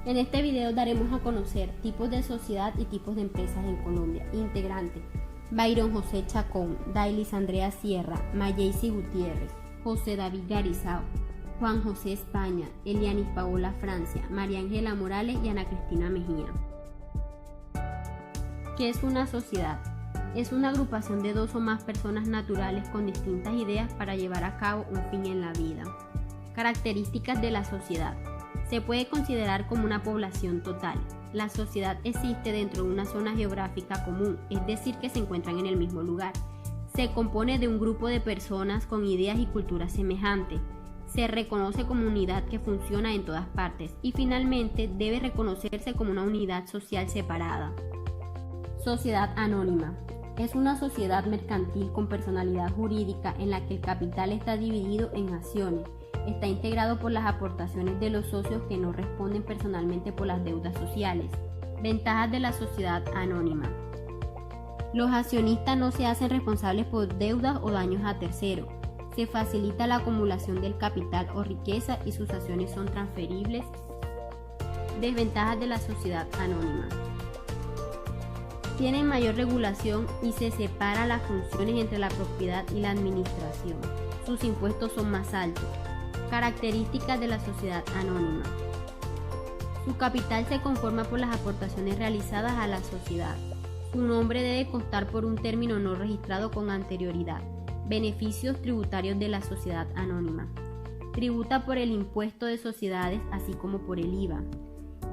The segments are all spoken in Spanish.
En este video daremos a conocer tipos de sociedad y tipos de empresas en Colombia. Integrante: Byron José Chacón, Dailis Andrea Sierra, Mayeysi Gutiérrez, José David Garizao, Juan José España, Elianis Paola Francia, María Ángela Morales y Ana Cristina Mejía. ¿Qué es una sociedad? Es una agrupación de dos o más personas naturales con distintas ideas para llevar a cabo un fin en la vida. Características de la sociedad. Se puede considerar como una población total. La sociedad existe dentro de una zona geográfica común, es decir, que se encuentran en el mismo lugar. Se compone de un grupo de personas con ideas y culturas semejantes. Se reconoce como unidad que funciona en todas partes y finalmente debe reconocerse como una unidad social separada. Sociedad anónima. Es una sociedad mercantil con personalidad jurídica en la que el capital está dividido en acciones. Está integrado por las aportaciones de los socios que no responden personalmente por las deudas sociales. Ventajas de la sociedad anónima. Los accionistas no se hacen responsables por deudas o daños a terceros. Se facilita la acumulación del capital o riqueza y sus acciones son transferibles. Desventajas de la sociedad anónima. Tienen mayor regulación y se separa las funciones entre la propiedad y la administración. Sus impuestos son más altos. Características de la sociedad anónima. Su capital se conforma por las aportaciones realizadas a la sociedad. Su nombre debe constar por un término no registrado con anterioridad. Beneficios tributarios de la sociedad anónima. Tributa por el impuesto de sociedades así como por el IVA.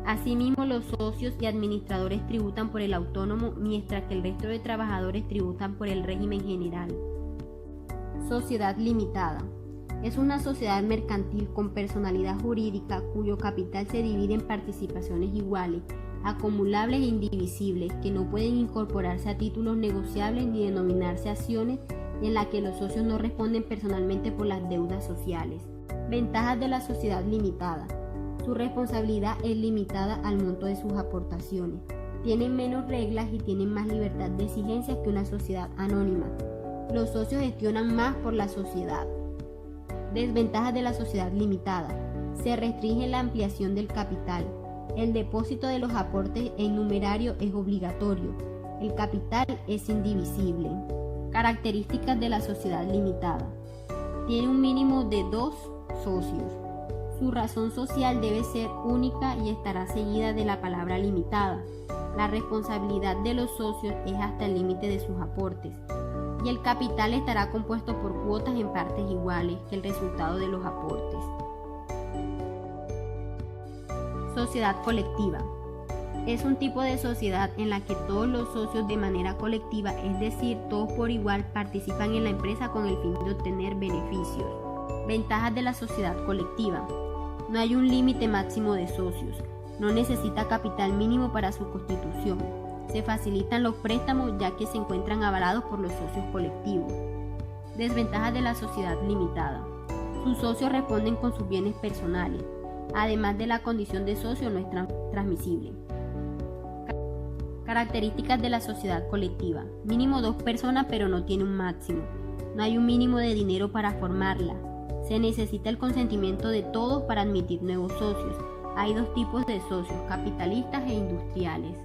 Asimismo, los socios y administradores tributan por el autónomo, mientras que el resto de trabajadores tributan por el régimen general. Sociedad limitada. Es una sociedad mercantil con personalidad jurídica cuyo capital se divide en participaciones iguales, acumulables e indivisibles, que no pueden incorporarse a títulos negociables ni denominarse acciones, y en la que los socios no responden personalmente por las deudas sociales. Ventajas de la sociedad limitada. Su responsabilidad es limitada al monto de sus aportaciones. Tienen menos reglas y tienen más libertad de exigencias que una sociedad anónima. Los socios gestionan más por la sociedad. Desventajas de la sociedad limitada. Se restringe la ampliación del capital. El depósito de los aportes en numerario es obligatorio. El capital es indivisible. Características de la sociedad limitada. Tiene un mínimo de 2 socios. Su razón social debe ser única y estará seguida de la palabra limitada. La responsabilidad de los socios es hasta el límite de sus aportes. Y el capital estará compuesto por cuotas en partes iguales que el resultado de los aportes. Sociedad colectiva. Es un tipo de sociedad en la que todos los socios de manera colectiva, es decir, todos por igual, participan en la empresa con el fin de obtener beneficios. Ventajas de la sociedad colectiva. No hay un límite máximo de socios. No necesita capital mínimo para su constitución. Se facilitan los préstamos ya que se encuentran avalados por los socios colectivos. Desventajas de la sociedad limitada. Sus socios responden con sus bienes personales. Además de la condición de socio no es transmisible. Características de la sociedad colectiva. Mínimo 2 personas pero no tiene un máximo. No hay un mínimo de dinero para formarla. Se necesita el consentimiento de todos para admitir nuevos socios. Hay 2 tipos de socios, capitalistas e industriales.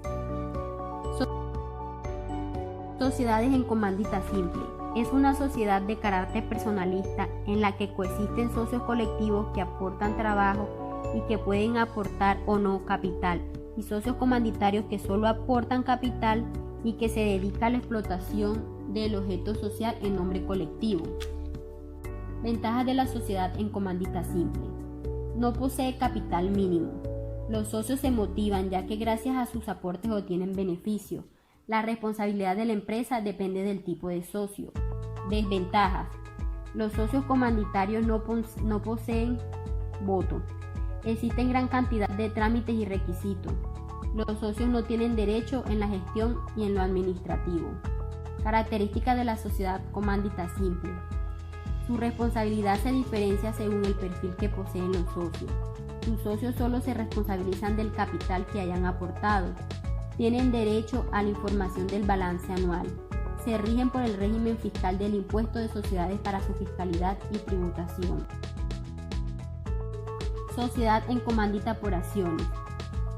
Sociedades en comandita simple. Es una sociedad de carácter personalista en la que coexisten socios colectivos que aportan trabajo y que pueden aportar o no capital, y socios comanditarios que solo aportan capital y que se dedican a la explotación del objeto social en nombre colectivo. Ventajas de la sociedad en comandita simple. No posee capital mínimo. Los socios se motivan ya que gracias a sus aportes obtienen beneficio. La responsabilidad de la empresa depende del tipo de socio. Desventajas. Los socios comanditarios no poseen voto. Existen gran cantidad de trámites y requisitos. Los socios no tienen derecho en la gestión y en lo administrativo. Características de la sociedad comandita simple. Su responsabilidad se diferencia según el perfil que poseen los socios. Sus socios solo se responsabilizan del capital que hayan aportado. Tienen derecho a la información del balance anual. Se rigen por el régimen fiscal del impuesto de sociedades para su fiscalidad y tributación. Sociedad en comandita por acciones.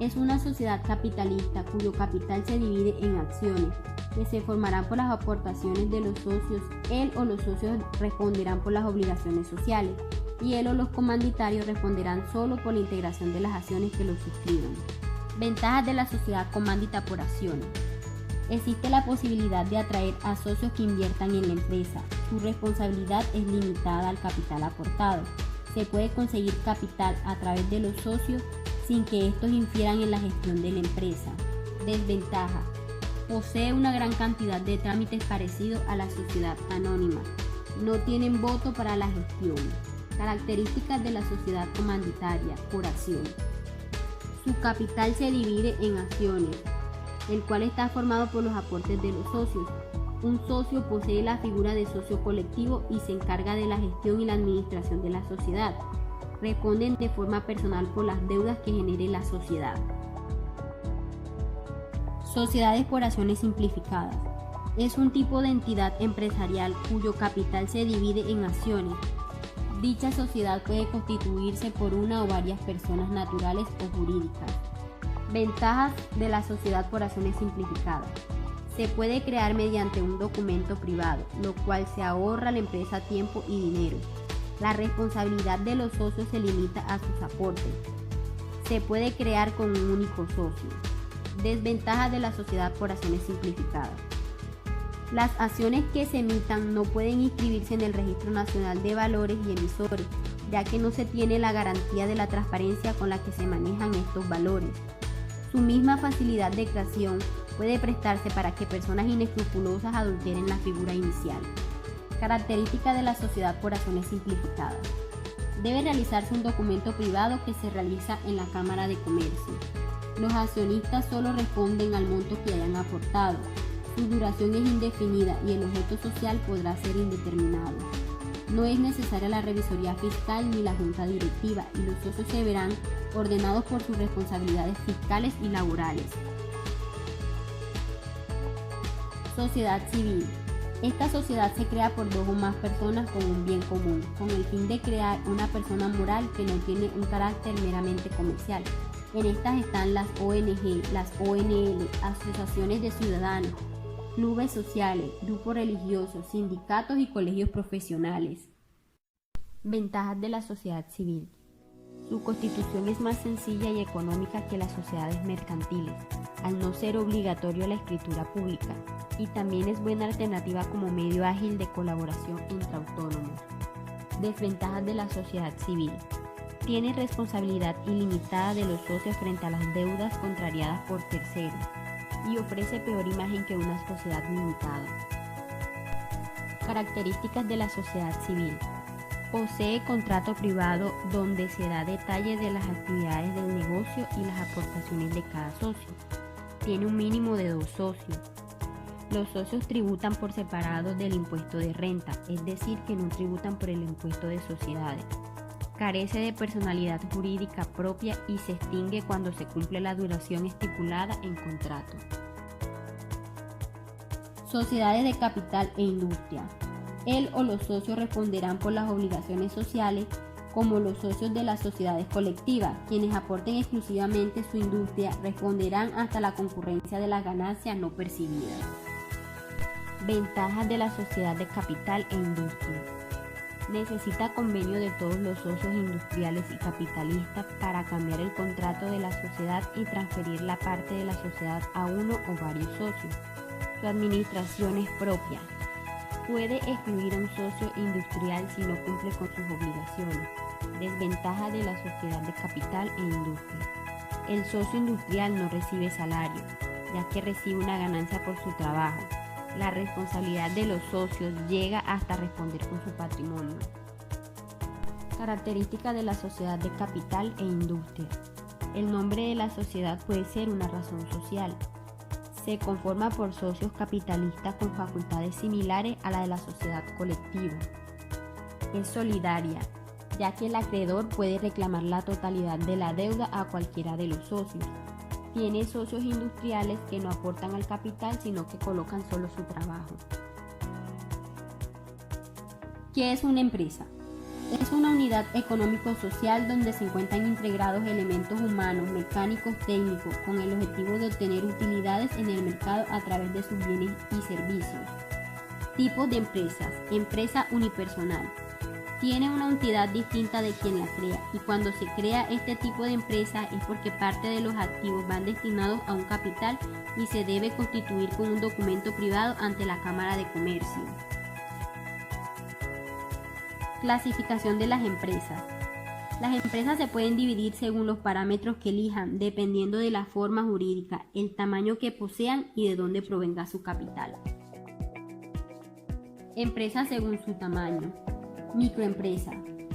Es una sociedad capitalista cuyo capital se divide en acciones que se formarán por las aportaciones de los socios. Él o los socios responderán por las obligaciones sociales y él o los comandatarios responderán solo por la integración de las acciones que los suscriban. Ventajas de la sociedad comandita por acciones. Existe la posibilidad de atraer a socios que inviertan en la empresa. Su responsabilidad es limitada al capital aportado. Se puede conseguir capital a través de los socios sin que estos infieran en la gestión de la empresa. Desventaja. Posee una gran cantidad de trámites parecidos a la sociedad anónima. No tienen voto para la gestión. Características de la sociedad comanditaria por acción. Su capital se divide en acciones, el cual está formado por los aportes de los socios. Un socio posee la figura de socio colectivo y se encarga de la gestión y la administración de la sociedad. Responden de forma personal por las deudas que genere la sociedad. Sociedades por acciones simplificadas. Es un tipo de entidad empresarial cuyo capital se divide en acciones. Dicha sociedad puede constituirse por una o varias personas naturales o jurídicas. Ventajas de la sociedad por acciones simplificadas. Se puede crear mediante un documento privado, lo cual se ahorra a la empresa tiempo y dinero. La responsabilidad de los socios se limita a sus aportes. Se puede crear con un único socio. Desventajas de la sociedad por acciones simplificadas. Las acciones que se emitan no pueden inscribirse en el Registro Nacional de Valores y Emisores, ya que no se tiene la garantía de la transparencia con la que se manejan estos valores. Su misma facilidad de creación puede prestarse para que personas inescrupulosas adulteren la figura inicial. Características de la sociedad por acciones simplificadas. Debe realizarse un documento privado que se realiza en la Cámara de Comercio. Los accionistas solo responden al monto que hayan aportado. Su duración es indefinida y el objeto social podrá ser indeterminado. No es necesaria la revisoría fiscal ni la junta directiva y los socios se verán ordenados por sus responsabilidades fiscales y laborales. Sociedad civil. Esta sociedad se crea por dos o más personas con un bien común, con el fin de crear una persona moral que no tiene un carácter meramente comercial. En estas están las ONG, las ONL, asociaciones de ciudadanos, clubes sociales, grupos religiosos, sindicatos y colegios profesionales. Ventajas de la sociedad civil. Su constitución es más sencilla y económica que las sociedades mercantiles, al no ser obligatorio la escritura pública, y también es buena alternativa como medio ágil de colaboración entre autónomos. Desventajas de la sociedad civil. Tiene responsabilidad ilimitada de los socios frente a las deudas contrariadas por terceros y ofrece peor imagen que una sociedad limitada. Características de la sociedad civil. Posee contrato privado donde se da detalle de las actividades del negocio y las aportaciones de cada socio. Tiene un mínimo de 2 socios. Los socios tributan por separado del impuesto de renta, es decir, que no tributan por el impuesto de sociedades. Carece de personalidad jurídica propia y se extingue cuando se cumple la duración estipulada en contrato. Sociedades de capital e industria. Él o los socios responderán por las obligaciones sociales como los socios de las sociedades colectivas. Quienes aporten exclusivamente su industria responderán hasta la concurrencia de las ganancias no percibidas. Ventajas de la sociedad de capital e industria. Necesita convenio de todos los socios industriales y capitalistas para cambiar el contrato de la sociedad y transferir la parte de la sociedad a uno o varios socios. Su administración es propia. Puede excluir a un socio industrial si no cumple con sus obligaciones. Desventaja de la sociedad de capital e industria. El socio industrial no recibe salario, ya que recibe una ganancia por su trabajo. La responsabilidad de los socios llega hasta responder con su patrimonio. Características de la sociedad de capital e industria. El nombre de la sociedad puede ser una razón social. Se conforma por socios capitalistas con facultades similares a la de la sociedad colectiva. Es solidaria, ya que el acreedor puede reclamar la totalidad de la deuda a cualquiera de los socios. Tiene socios industriales que no aportan al capital, sino que colocan solo su trabajo. ¿Qué es una empresa? Es una unidad económico-social donde se encuentran integrados elementos humanos, mecánicos, técnicos, con el objetivo de obtener utilidades en el mercado a través de sus bienes y servicios. Tipos de empresas. Empresa unipersonal. Tiene una entidad distinta de quien la crea, y cuando se crea este tipo de empresa es porque parte de los activos van destinados a un capital y se debe constituir con un documento privado ante la Cámara de Comercio. Clasificación de las empresas. Las empresas se pueden dividir según los parámetros que elijan, dependiendo de la forma jurídica, el tamaño que posean y de dónde provenga su capital. Empresas según su tamaño. Microempresas.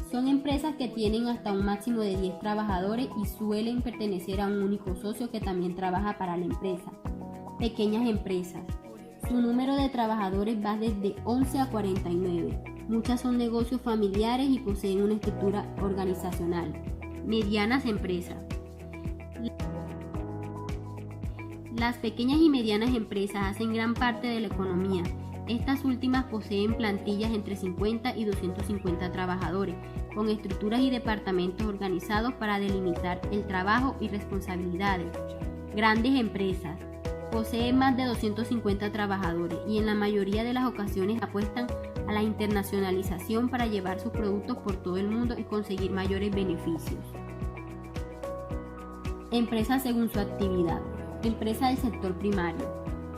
Son empresas que tienen hasta un máximo de 10 trabajadores y suelen pertenecer a un único socio que también trabaja para la empresa. Pequeñas empresas. Su número de trabajadores va desde 11 a 49. Muchas son negocios familiares y poseen una estructura organizacional. Medianas empresas. Las pequeñas y medianas empresas hacen gran parte de la economía. Estas últimas poseen plantillas entre 50 y 250 trabajadores, con estructuras y departamentos organizados para delimitar el trabajo y responsabilidades. Grandes empresas. Poseen más de 250 trabajadores y en la mayoría de las ocasiones apuestan a la internacionalización para llevar sus productos por todo el mundo y conseguir mayores beneficios. Empresas según su actividad. Empresa del sector primario.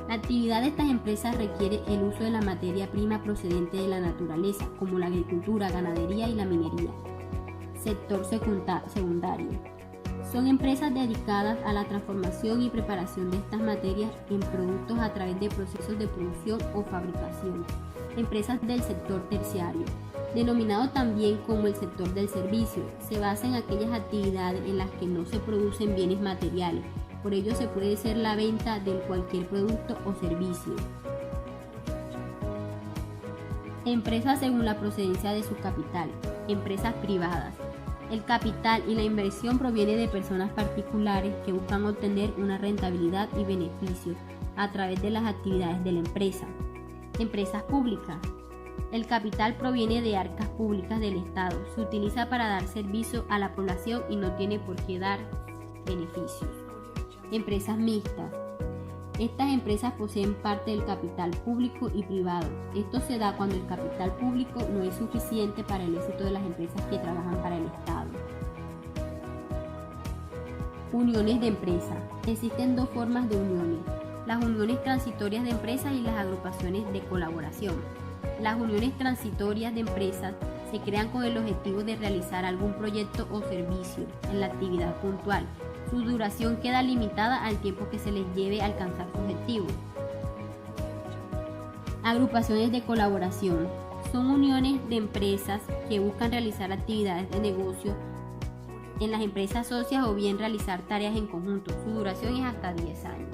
La actividad de estas empresas requiere el uso de la materia prima procedente de la naturaleza, como la agricultura, ganadería y la minería. Sector secundario. Son empresas dedicadas a la transformación y preparación de estas materias en productos a través de procesos de producción o fabricación. Empresas del sector terciario, denominado también como el sector del servicio, se basa en aquellas actividades en las que no se producen bienes materiales. Por ello se puede hacer la venta de cualquier producto o servicio. Empresas según la procedencia de su capital. Empresas privadas. El capital y la inversión proviene de personas particulares que buscan obtener una rentabilidad y beneficios a través de las actividades de la empresa. Empresas públicas. El capital proviene de arcas públicas del Estado. Se utiliza para dar servicio a la población y no tiene por qué dar beneficios. Empresas mixtas. Estas empresas poseen parte del capital público y privado. Esto se da cuando el capital público no es suficiente para el éxito de las empresas que trabajan para el Estado. Uniones de empresas. Existen dos formas de uniones: las uniones transitorias de empresas y las agrupaciones de colaboración. Las uniones transitorias de empresas se crean con el objetivo de realizar algún proyecto o servicio en la actividad puntual. Su duración queda limitada al tiempo que se les lleve a alcanzar su objetivo. Agrupaciones de colaboración. Son uniones de empresas que buscan realizar actividades de negocio en las empresas socias o bien realizar tareas en conjunto. Su duración es hasta 10 años.